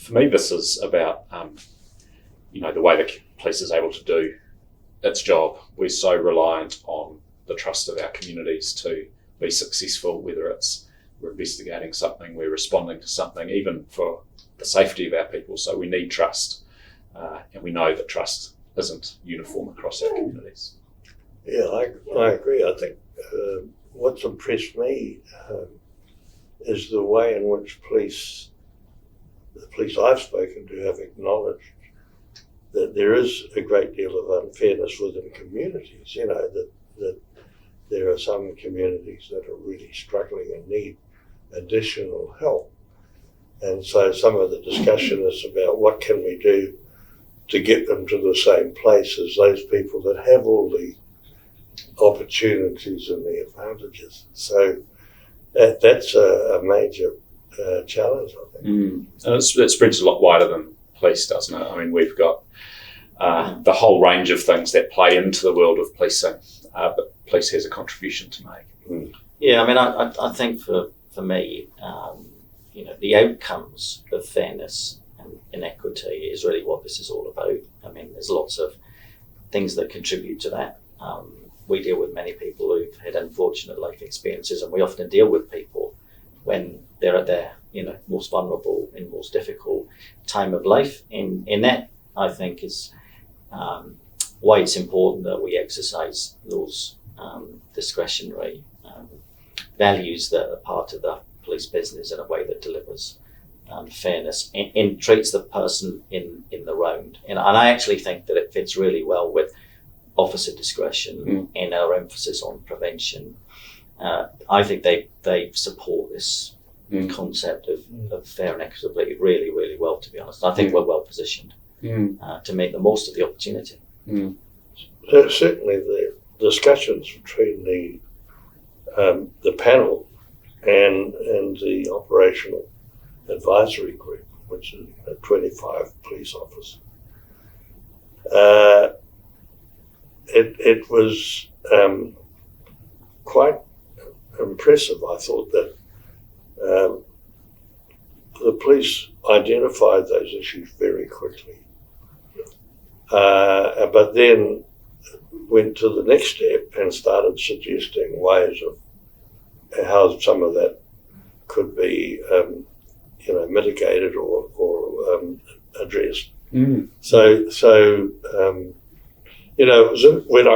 for me, this is about, the way the police is able to do its job. We're so reliant on the trust of our communities to be successful, whether it's we're investigating something, we're responding to something, even for the safety of our people. So we need trust, and we know that trust isn't uniform across our communities. Yeah, I agree. I think what's impressed me is the way in which the police I've spoken to have acknowledged that there is a great deal of unfairness within communities, that there are some communities that are really struggling and need additional help. And so some of the discussion is about what can we do to get them to the same place as those people that have all the opportunities and the advantages. So that's a major challenge, I think. And it spreads a lot wider than police, doesn't it? I mean, we've got the whole range of things that play into the world of policing, but police has a contribution to make. Yeah, I mean, I think for me, the outcomes of fairness and inequity is really what this is all about. I mean, there's lots of things that contribute to that. We deal with many people who've had unfortunate life experiences, and we often deal with people when they're at their most vulnerable and most difficult time of life. In that, I think, is why it's important that we exercise those discretionary values that are part of the police business in a way that delivers fairness and treats the person in the round. And I actually think that it fits really well with officer discretion and our emphasis on prevention. I think they support this concept of fair and equitability really, really well, to be honest. I think we're well positioned to make the most of the opportunity. So certainly the discussions between the panel and the operational advisory group, which is 25 police officers, it was quite impressive. I thought that the police identified those issues very quickly, but then went to the next step and started suggesting ways of how some of that could be mitigated or addressed. So it was when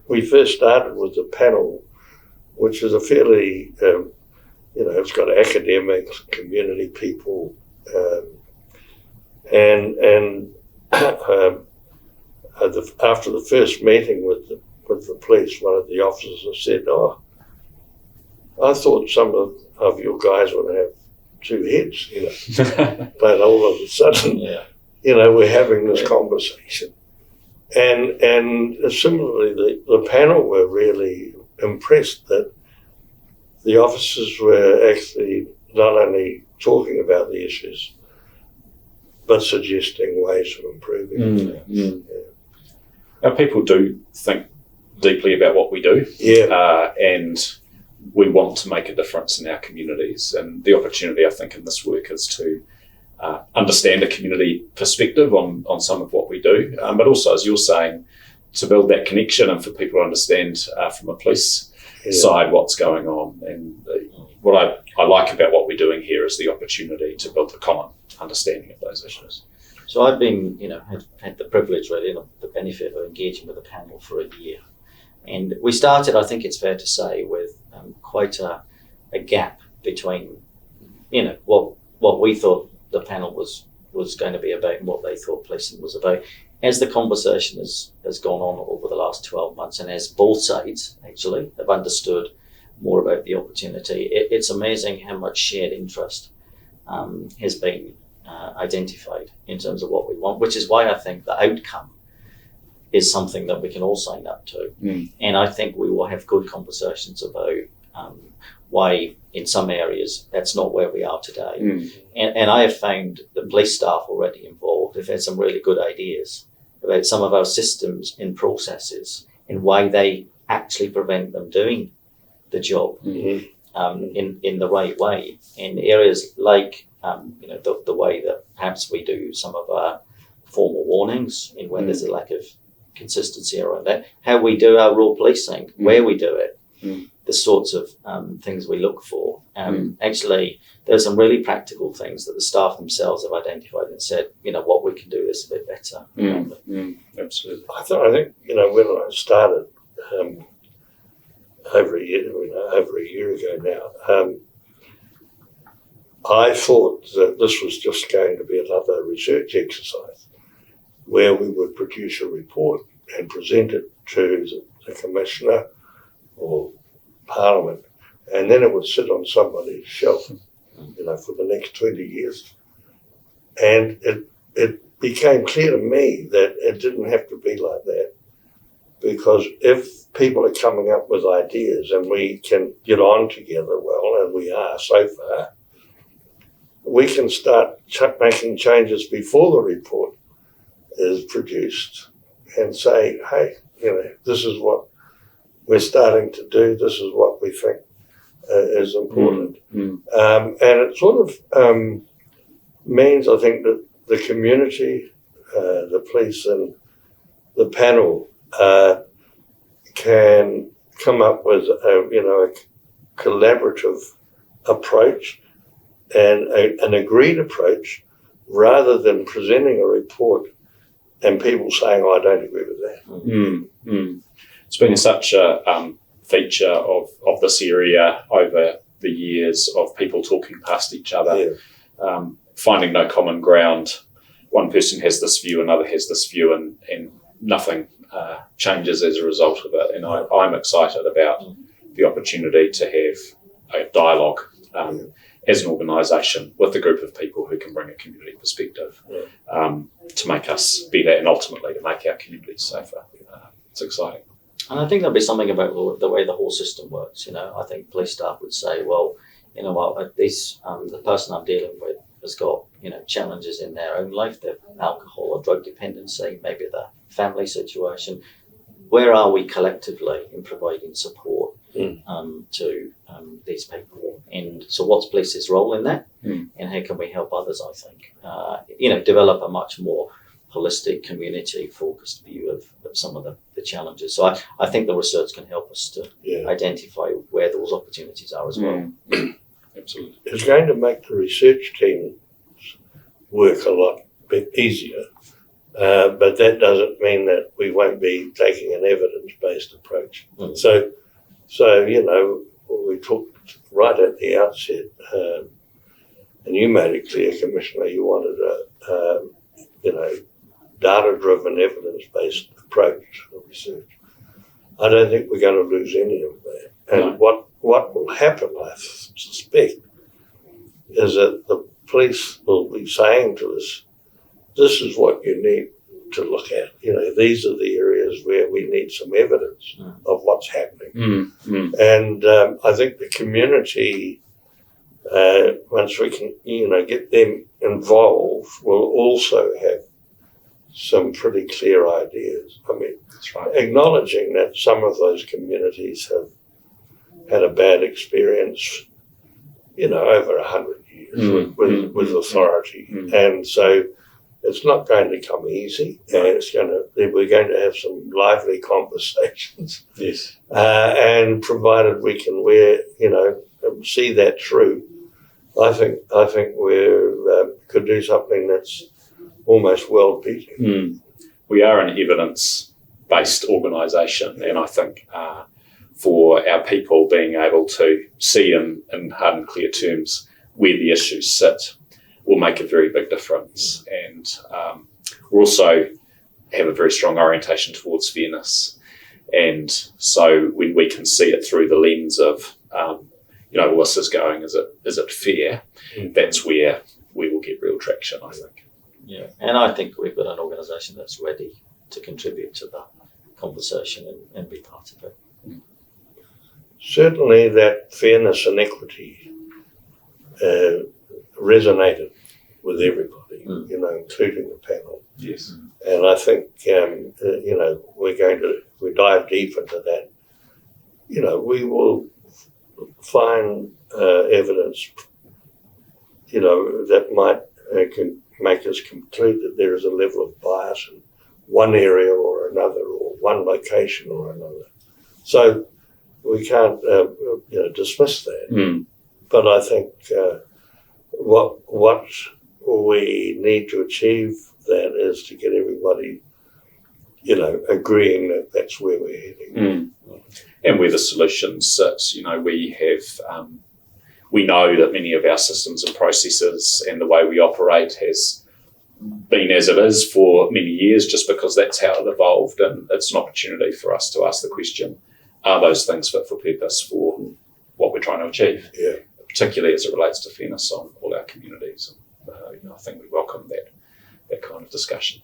we first started with the panel, which is a fairly it's got academics, community people, and after the first meeting with the police, one of the officers said, I thought some of your guys would have two heads, but all of a sudden, we're having this conversation. And similarly, the panel were really impressed that the officers were actually not only talking about the issues, but suggesting ways of improving things. Now, people do think deeply about what we do, and we want to make a difference in our communities. And the opportunity, I think, in this work is to understand a community perspective on some of what we do, but also, as you're saying, to build that connection and for people to understand from a police side what's going on. And what I like about what we're doing here is the opportunity to build a common understanding of those issues. So I've been, had the privilege really and the benefit of engaging with the panel for a year. And we started, I think it's fair to say, with quite a gap between, what we thought the panel was going to be about and what they thought policing was about. As the conversation has gone on over the last 12 months, and as both sides actually have understood more about the opportunity, it's amazing how much shared interest has been identified in terms of what we want, which is why I think the outcome is something that we can all sign up to. And I think we will have good conversations about why in some areas that's not where we are today. And I have found the police staff already involved have had some really good ideas about some of our systems and processes and why they actually prevent them doing the job in the right way. In areas like the way that perhaps we do some of our formal warnings in when there's a lack of consistency around that, how we do our rule policing, where we do it, the sorts of things we look for. Actually, there's some really practical things that the staff themselves have identified and said, what we can do this a bit better. Absolutely. I think when I started over a year ago now, I thought that this was just going to be another research exercise where we would produce a report and present it to the Commissioner or Parliament, and then it would sit on somebody's shelf, for the next 20 years. And it became clear to me that it didn't have to be like that, because if people are coming up with ideas and we can get on together well, and we are so far, we can start making changes before the report is produced and say, hey, this is what we're starting to do, this is what we think is important. And it sort of means, I think, that the community, the police and the panel can come up with a collaborative approach and an agreed approach, rather than presenting a report and people saying, I don't agree with that. It's been such a feature of this area over the years of people talking past each other, finding no common ground. One person has this view, another has this view, and nothing changes as a result of it. And I'm excited about the opportunity to have a dialogue as an organisation with a group of people who can bring a community perspective to make us better and ultimately to make our communities safer. It's exciting. And I think there'll be something about the way the whole system works. I think police staff would say, well, the person I'm dealing with has got, challenges in their own life, their alcohol or drug dependency, maybe the family situation. Where are we collectively in providing support to these people? And so what's police's role in that? And how can we help others, I think? Develop a much more holistic, community-focused view of some of the challenges. So I think the research can help us to identify where those opportunities are as well. Absolutely. It's going to make the research team work a lot easier, but that doesn't mean that we won't be taking an evidence-based approach. So we talked right at the outset, and you made it clear, Commissioner, you wanted a data-driven, evidence-based approach to research. I don't think we're going to lose any of that. And what will happen, I suspect, is that the police will be saying to us, this is what you need to look at. These are the areas where we need some evidence of what's happening. And I think the community, once we can, get them involved, will also have some pretty clear ideas. I mean, that's right. Acknowledging that some of those communities have had a bad experience, over 100 years with authority. And so it's not going to come easy. We're going to have some lively conversations. Yes. And provided we can see that through, I think we could do something that's almost world-beating. We are an evidence-based organisation, and I think for our people being able to see in hard and clear terms where the issues sit will make a very big difference. And we also have a very strong orientation towards fairness. And so when we can see it through the lens of, well, this is going, is it fair? That's where we will get real traction, I think. Yeah, and I think we've got an organisation that's ready to contribute to the conversation and be part of it. Certainly that fairness and equity resonated with everybody, including the panel. Yes. And I think, we dive deep into that. We will find evidence, that might can make us conclude that there is a level of bias in one area or another, or one location or another. So we can't, dismiss that. Mm. But I think what we need to achieve that is to get everybody, agreeing that that's where we're heading. Mm. And where the solutions sit, we have, we know that many of our systems and processes and the way we operate has been as it is for many years, just because that's how it evolved, and it's an opportunity for us to ask the question, are those things fit for purpose for what we're trying to achieve? Yeah. Particularly as it relates to fairness on all our communities. I think we welcome that kind of discussion.